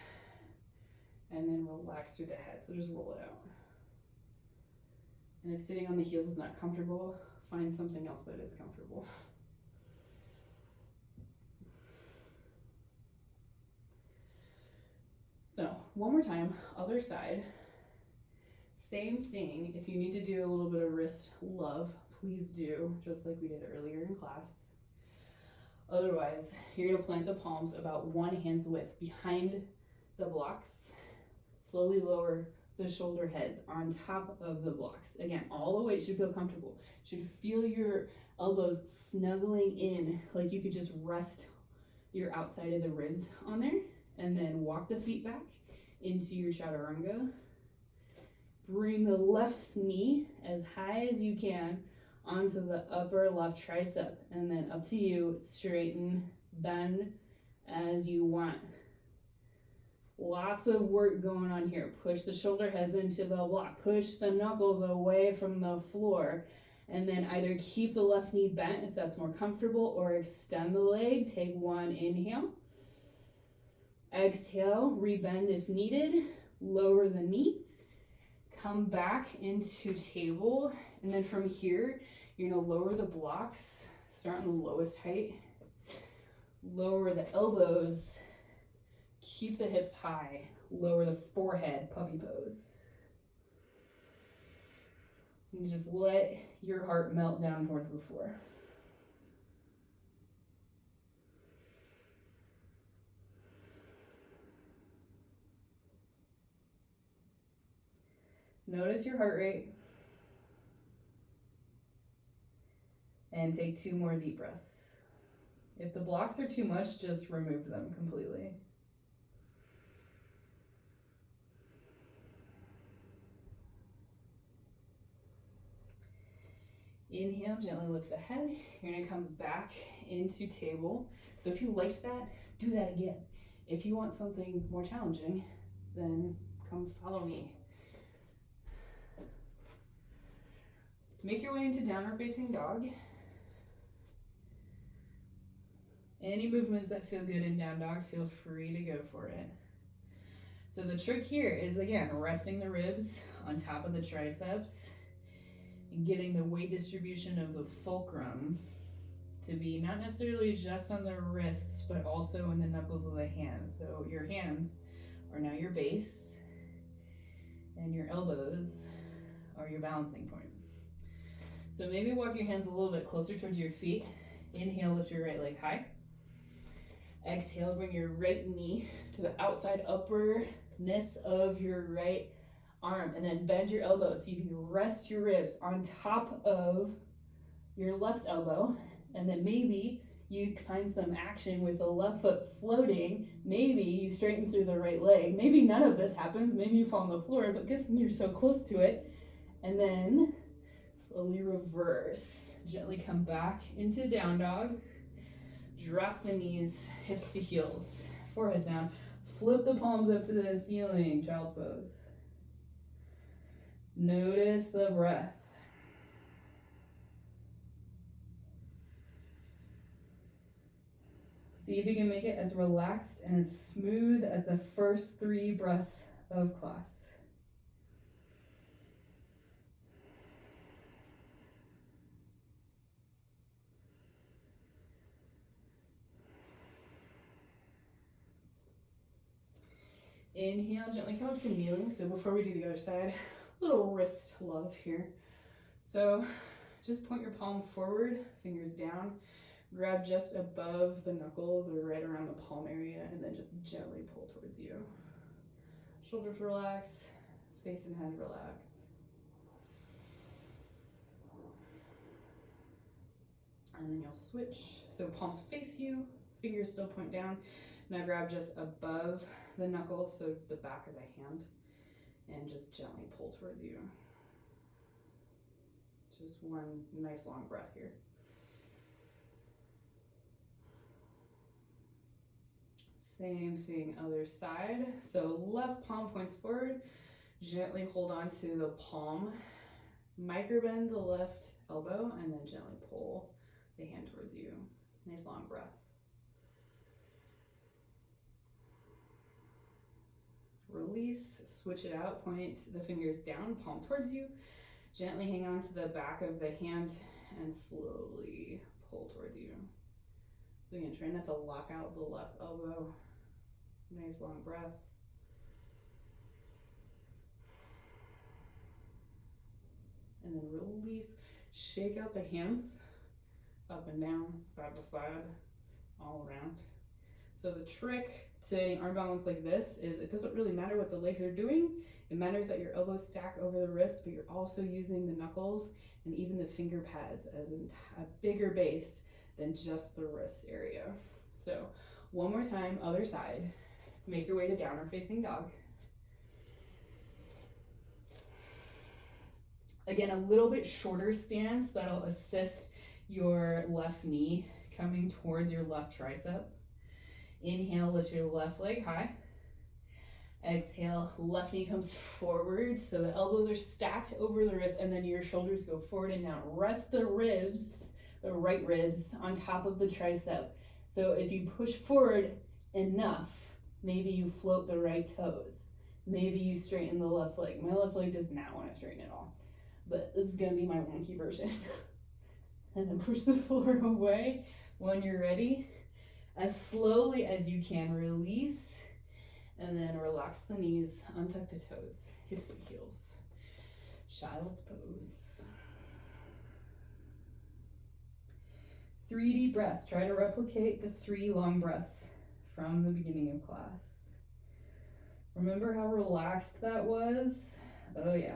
And then relax through the head. So just roll it out. And if sitting on the heels is not comfortable, find something else that is comfortable. So one more time, other side. Same thing. If you need to do a little bit of wrist love, please do, just like we did earlier in class. Otherwise, you're gonna plant the palms about one hand's width behind the blocks. Slowly lower the shoulder heads on top of the blocks. Again, all the weight should feel comfortable. Should feel your elbows snuggling in, like you could just rest your outside of the ribs on there, and then walk the feet back into your chaturanga. Bring the left knee as high as you can onto the upper left tricep, and then up to you, straighten, bend as you want. Lots of work going on here. Push the shoulder heads into the block. Push the knuckles away from the floor. And then either keep the left knee bent if that's more comfortable, or extend the leg. Take one inhale. Exhale, rebend if needed. Lower the knee. Come back into table. And then from here, you're gonna lower the blocks. Start on the lowest height. Lower the elbows. Keep the hips high. Lower the forehead, puppy pose. And just let your heart melt down towards the floor. Notice your heart rate. And take 2 more deep breaths. If the blocks are too much, just remove them completely. Inhale, gently lift the head. You're gonna come back into table. So if you liked that, do that again. If you want something more challenging, then come follow me. Make your way into downward facing dog. Any movements that feel good in down dog, feel free to go for it. So the trick here is, again, resting the ribs on top of the triceps and getting the weight distribution of the fulcrum to be not necessarily just on the wrists, but also in the knuckles of the hands. So your hands are now your base, and your elbows are your balancing point. So maybe walk your hands a little bit closer towards your feet. Inhale, lift your right leg high. Exhale, bring your right knee to the outside upperness of your right arm, and then bend your elbow so you can rest your ribs on top of your left elbow, and then maybe you find some action with the left foot floating. Maybe you straighten through the right leg. Maybe none of this happens. Maybe you fall on the floor, but good thing you're so close to it. And then slowly reverse. Gently come back into down dog. Drop the knees, hips to heels, forehead down. Flip the palms up to the ceiling, child's pose. Notice the breath. See if you can make it as relaxed and as smooth as the first 3 breaths of class. Inhale, gently come up to kneeling. So before we do the other side, little wrist love here. So just point your palm forward, fingers down. Grab just above the knuckles or right around the palm area, and then just gently pull towards you. Shoulders relax, face and head relax. And then you'll switch. So palms face you, fingers still point down. Now grab just above the knuckles, so the back of the hand, and just gently pull towards you. Just one nice long breath here. Same thing, other side. So left palm points forward. Gently hold on to the palm. Microbend the left elbow and then gently pull the hand towards you. Nice long breath. Release, switch it out, point the fingers down, palm towards you. Gently hang on to the back of the hand and slowly pull towards you. So again, try not to lock out the left elbow. Nice long breath. And then release, shake out the hands, up and down, side to side, all around. So the trick to getting arm balance like this is it doesn't really matter what the legs are doing. It matters that your elbows stack over the wrist, but you're also using the knuckles and even the finger pads as a bigger base than just the wrist area. So one more time, other side. Make your way to downward facing dog. Again, a little bit shorter stance that'll assist your left knee coming towards your left tricep. Inhale, lift your left leg high. Exhale, left knee comes forward, so the elbows are stacked over the wrist, and then your shoulders go forward and down. Rest the ribs, the right ribs, on top of the tricep. So if you push forward enough, maybe you float the right toes. Maybe you straighten the left leg. My left leg does not want to straighten at all, but this is going to be my wonky version. And then push the floor away when you're ready. As slowly as you can, release, and then relax the knees, untuck the toes, hips and heels. Child's pose. 3 deep breaths. Try to replicate the 3 long breaths from the beginning of class. Remember how relaxed that was? Oh yeah.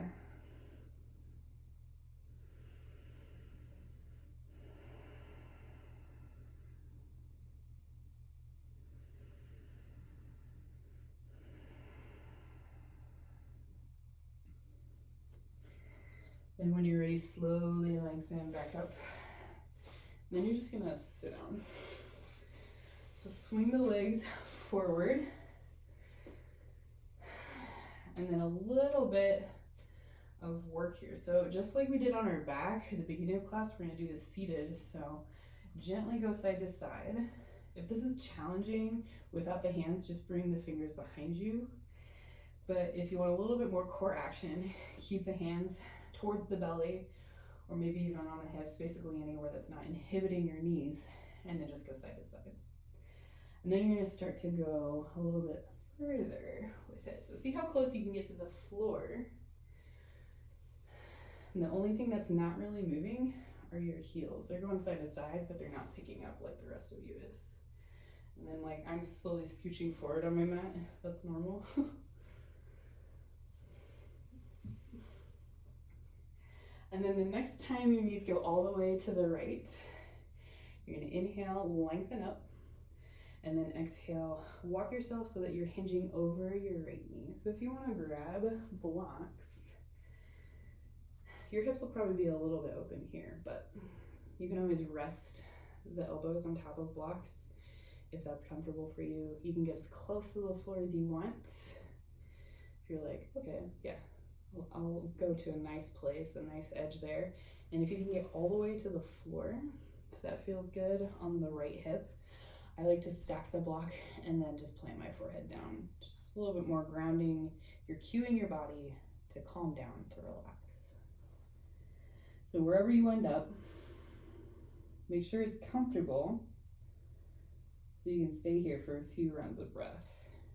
And when you're ready, slowly lengthen back up. And then you're just gonna sit down. So swing the legs forward. And then a little bit of work here. So just like we did on our back at the beginning of class, we're gonna do this seated. So gently go side to side. If this is challenging without the hands, just bring the fingers behind you. But if you want a little bit more core action, keep the hands towards the belly, or maybe even on the hips, basically anywhere that's not inhibiting your knees, and then just go side to side. And then you're gonna start to go a little bit further with it. So see how close you can get to the floor. And the only thing that's not really moving are your heels. They're going side to side, but they're not picking up like the rest of you is. And then like I'm slowly scooching forward on my mat. That's normal. And then the next time your knees go all the way to the right, you're gonna inhale, lengthen up, and then exhale, walk yourself so that you're hinging over your right knee. So if you wanna grab blocks, your hips will probably be a little bit open here, but you can always rest the elbows on top of blocks if that's comfortable for you. You can get as close to the floor as you want. If you're like, okay, yeah, I'll go to a nice place, a nice edge there. And if you can get all the way to the floor, if that feels good on the right hip, I like to stack the block and then just plant my forehead down. Just a little bit more grounding. You're cueing your body to calm down, to relax. So wherever you end up, make sure it's comfortable so you can stay here for a few rounds of breath.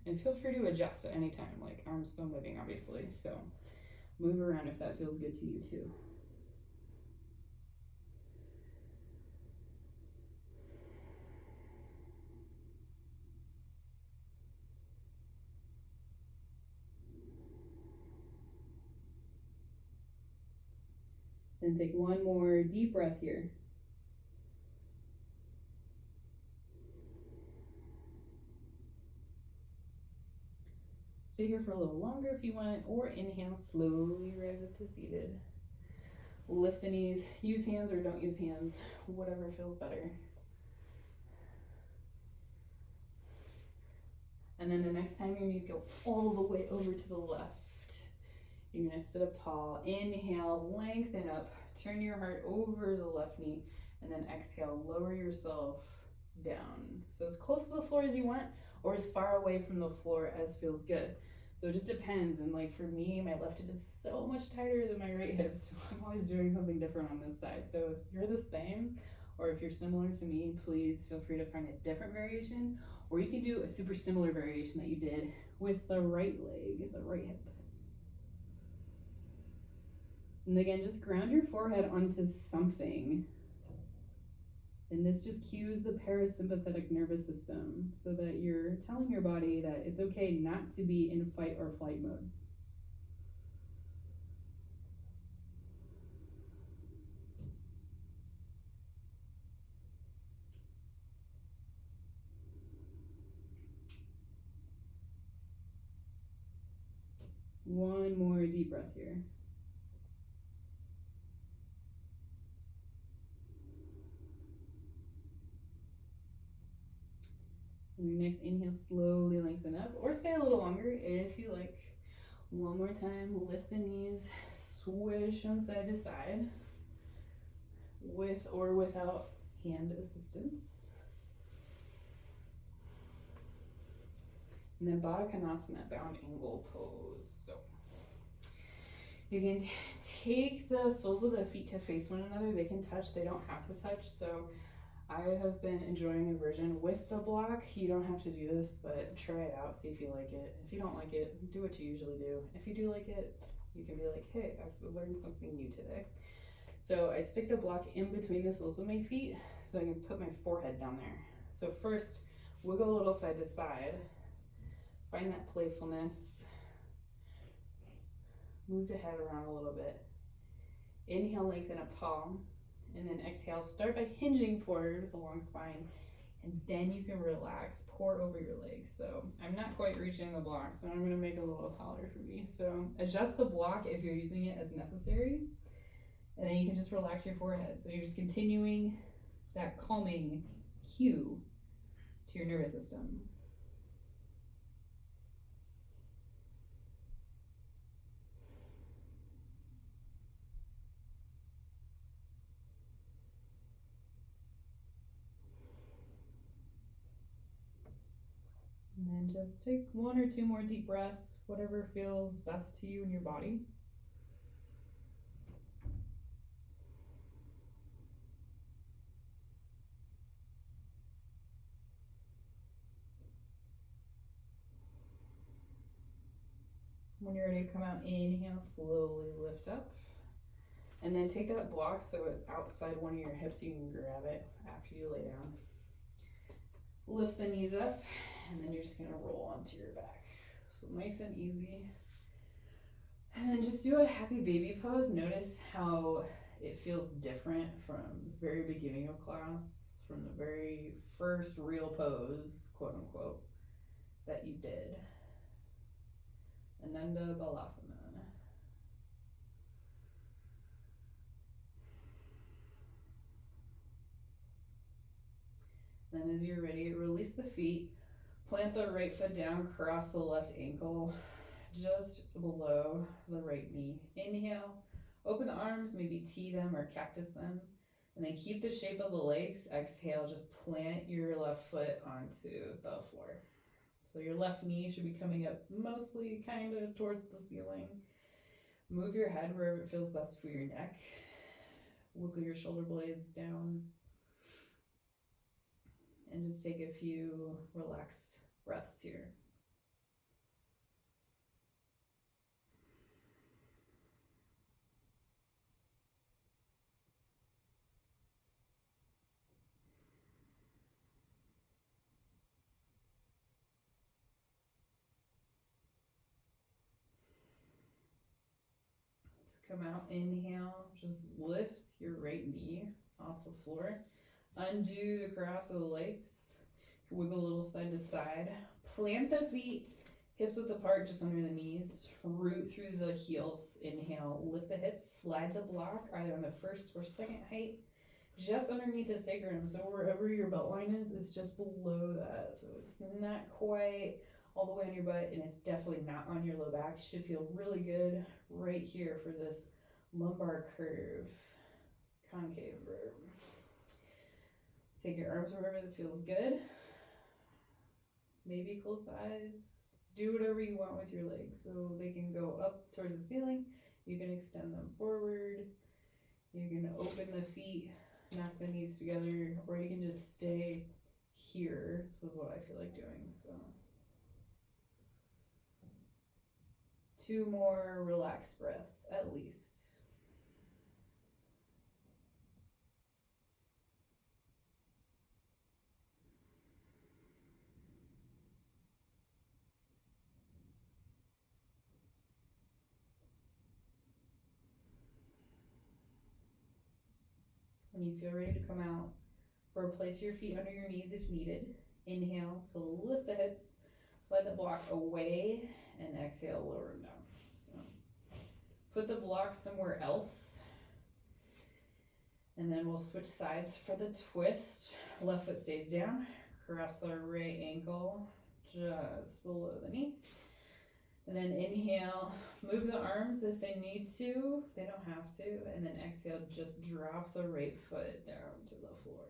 And feel free to adjust at any time, like I'm still moving obviously, so move around if that feels good to you too. Then take one more deep breath here. Stay here for a little longer if you want, or inhale, slowly rise up to seated. Lift the knees, use hands or don't use hands, whatever feels better. And then the next time your knees go all the way over to the left, you're gonna sit up tall, inhale, lengthen up, turn your heart over the left knee, and then exhale, lower yourself down. So as close to the floor as you want, or as far away from the floor as feels good. So it just depends, and like for me, my left hip is so much tighter than my right hip, so I'm always doing something different on this side. So if you're the same, or if you're similar to me, please feel free to find a different variation, or you can do a super similar variation that you did with the right leg, the right hip. And again, just ground your forehead onto something. And this just cues the parasympathetic nervous system so that you're telling your body that it's okay not to be in fight or flight mode. One more deep breath here. And your next inhale, slowly lengthen up, or stay a little longer if you like. One more time, lift the knees, swish them side to side, with or without hand assistance. And then Pada Koundinyasana, bound angle pose. So you can take the soles of the feet to face one another. They can touch, they don't have to touch. So I have been enjoying a version with the block. You don't have to do this, but try it out, see if you like it. If you don't like it, do what you usually do. If you do like it, you can be like, hey, I've learned something new today. So I stick the block in between the soles of my feet so I can put my forehead down there. So first, wiggle a little side to side. Find that playfulness. Move the head around a little bit. Inhale, lengthen up tall. And then exhale, start by hinging forward with a long spine, and then you can relax, pour over your legs. So I'm not quite reaching the block, so I'm gonna make it a little taller for me. So adjust the block if you're using it as necessary. And then you can just relax your forehead. So you're just continuing that calming cue to your nervous system. And then just take 1 or 2 more deep breaths, whatever feels best to you in your body. When you're ready to come out, inhale, slowly lift up. And then take that block so it's outside one of your hips. You can grab it after you lay down. Lift the knees up, and then you're just gonna roll onto your back. So nice and easy. And then just do a happy baby pose. Notice how it feels different from the very beginning of class, from the very first real pose, quote unquote, that you did. Ananda Balasana. Then as you're ready, release the feet. Plant the right foot down, cross the left ankle just below the right knee. Inhale, open the arms, maybe tee them or cactus them. And then keep the shape of the legs. Exhale, just plant your left foot onto the floor. So your left knee should be coming up mostly kind of towards the ceiling. Move your head wherever it feels best for your neck. Wiggle your shoulder blades down. And just take a few relaxed breaths here. So come out, inhale, just lift your right knee off the floor. Undo the cross of the legs. Wiggle a little side to side. Plant the feet, hips width apart, just under the knees. Root through the heels. Inhale, lift the hips, slide the block either on the first or second height, just underneath the sacrum. So wherever your butt line is, it's just below that. So it's not quite all the way on your butt, and it's definitely not on your low back. It should feel really good right here for this lumbar curve, concave verb. Take your arms wherever it feels good. Maybe close the eyes. Do whatever you want with your legs. So they can go up towards the ceiling. You can extend them forward. You can open the feet, knock the knees together, or you can just stay here. This is what I feel like doing. So 2 more relaxed breaths at least. When you feel ready to come out, or place your feet under your knees if needed. Inhale to lift the hips, slide the block away, and exhale, lower them down. So put the block somewhere else. And then we'll switch sides for the twist. Left foot stays down, cross the right ankle just below the knee. And then inhale, move the arms if they need to, they don't have to. And then exhale, just drop the right foot down to the floor.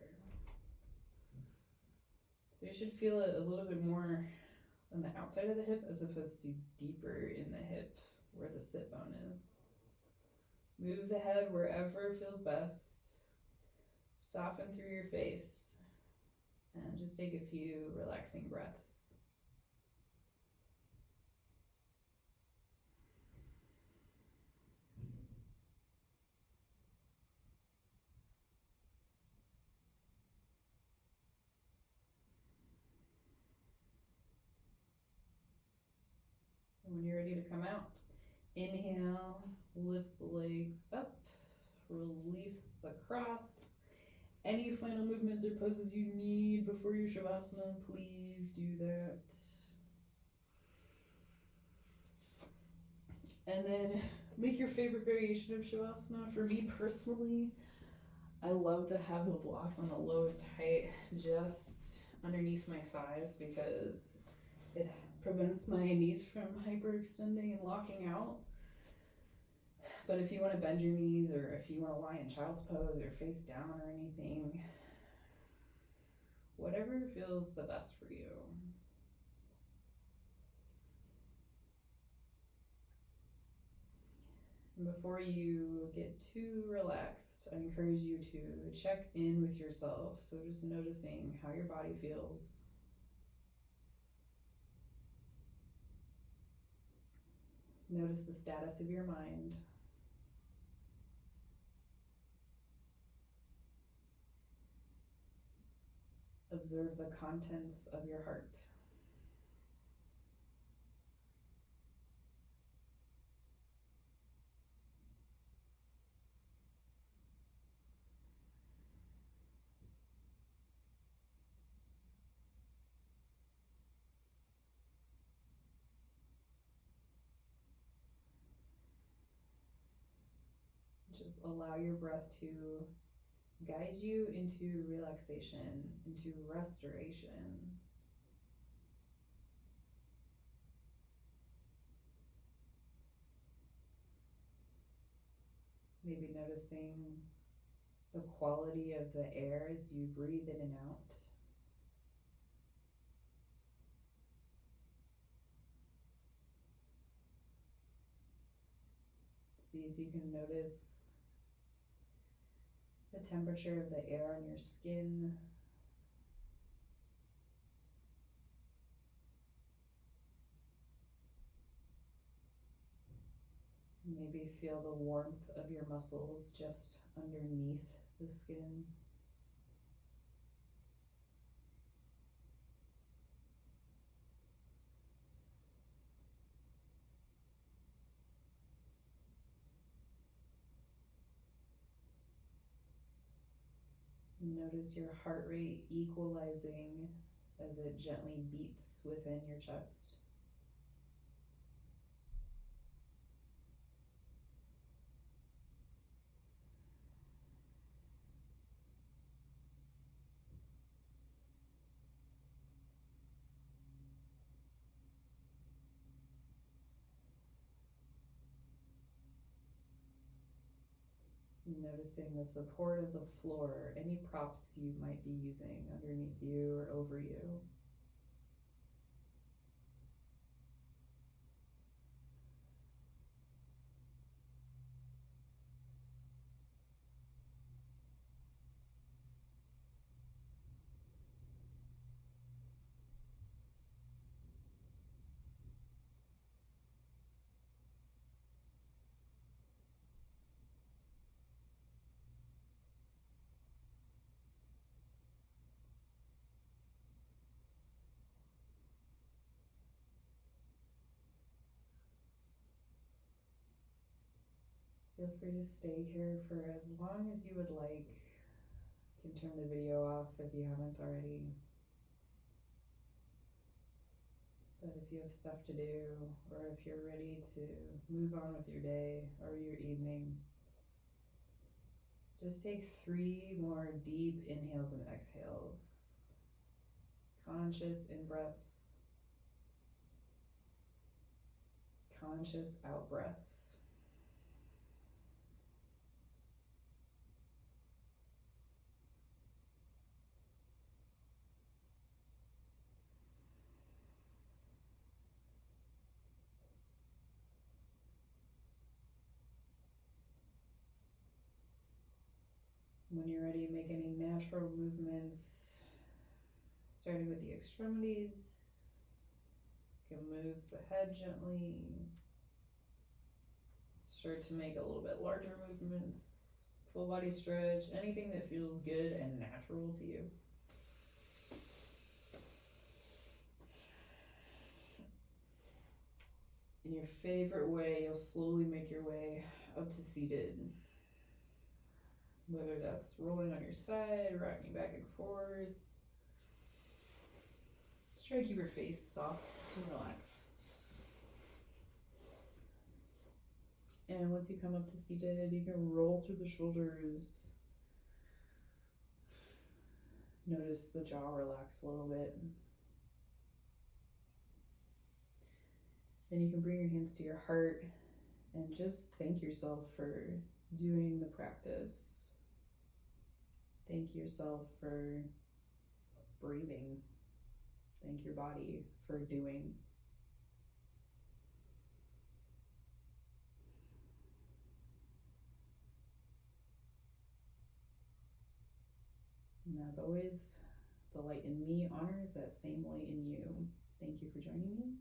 So you should feel it a little bit more on the outside of the hip as opposed to deeper in the hip where the sit bone is. Move the head wherever feels best. Soften through your face. And just take a few relaxing breaths. When you're ready to come out, inhale, lift the legs up, release the cross. Any final movements or poses you need before your Shavasana, please do that. And then make your favorite variation of Shavasana. For me personally, I love to have the blocks on the lowest height, just underneath my thighs, because it prevents my knees from hyperextending and locking out. But if you want to bend your knees, or if you want to lie in child's pose or face down or anything, whatever feels the best for you. And before you get too relaxed, I encourage you to check in with yourself. So just noticing how your body feels. Notice the status of your mind. Observe the contents of your heart. Just allow your breath to guide you into relaxation, into restoration. Maybe noticing the quality of the air as you breathe in and out. See if you can notice the temperature of the air on your skin. Maybe feel the warmth of your muscles just underneath the skin. Notice your heart rate equalizing as it gently beats within your chest. Noticing the support of the floor, any props you might be using underneath you or over you. Feel free to stay here for as long as you would like. You can turn the video off if you haven't already. But if you have stuff to do, or if you're ready to move on with your day or your evening, just take 3 more deep inhales and exhales. Conscious in-breaths, conscious out-breaths. When you're ready, make any natural movements, starting with the extremities. You can move the head gently. Start to make a little bit larger movements, full body stretch, anything that feels good and natural to you. In your favorite way, you'll slowly make your way up to seated. Whether that's rolling on your side, rocking back and forth. Just try to keep your face soft and relaxed. And once you come up to seated, you can roll through the shoulders. Notice the jaw relax a little bit. Then you can bring your hands to your heart and just thank yourself for doing the practice. Thank yourself for breathing. Thank your body for doing. And as always, the light in me honors that same light in you. Thank you for joining me.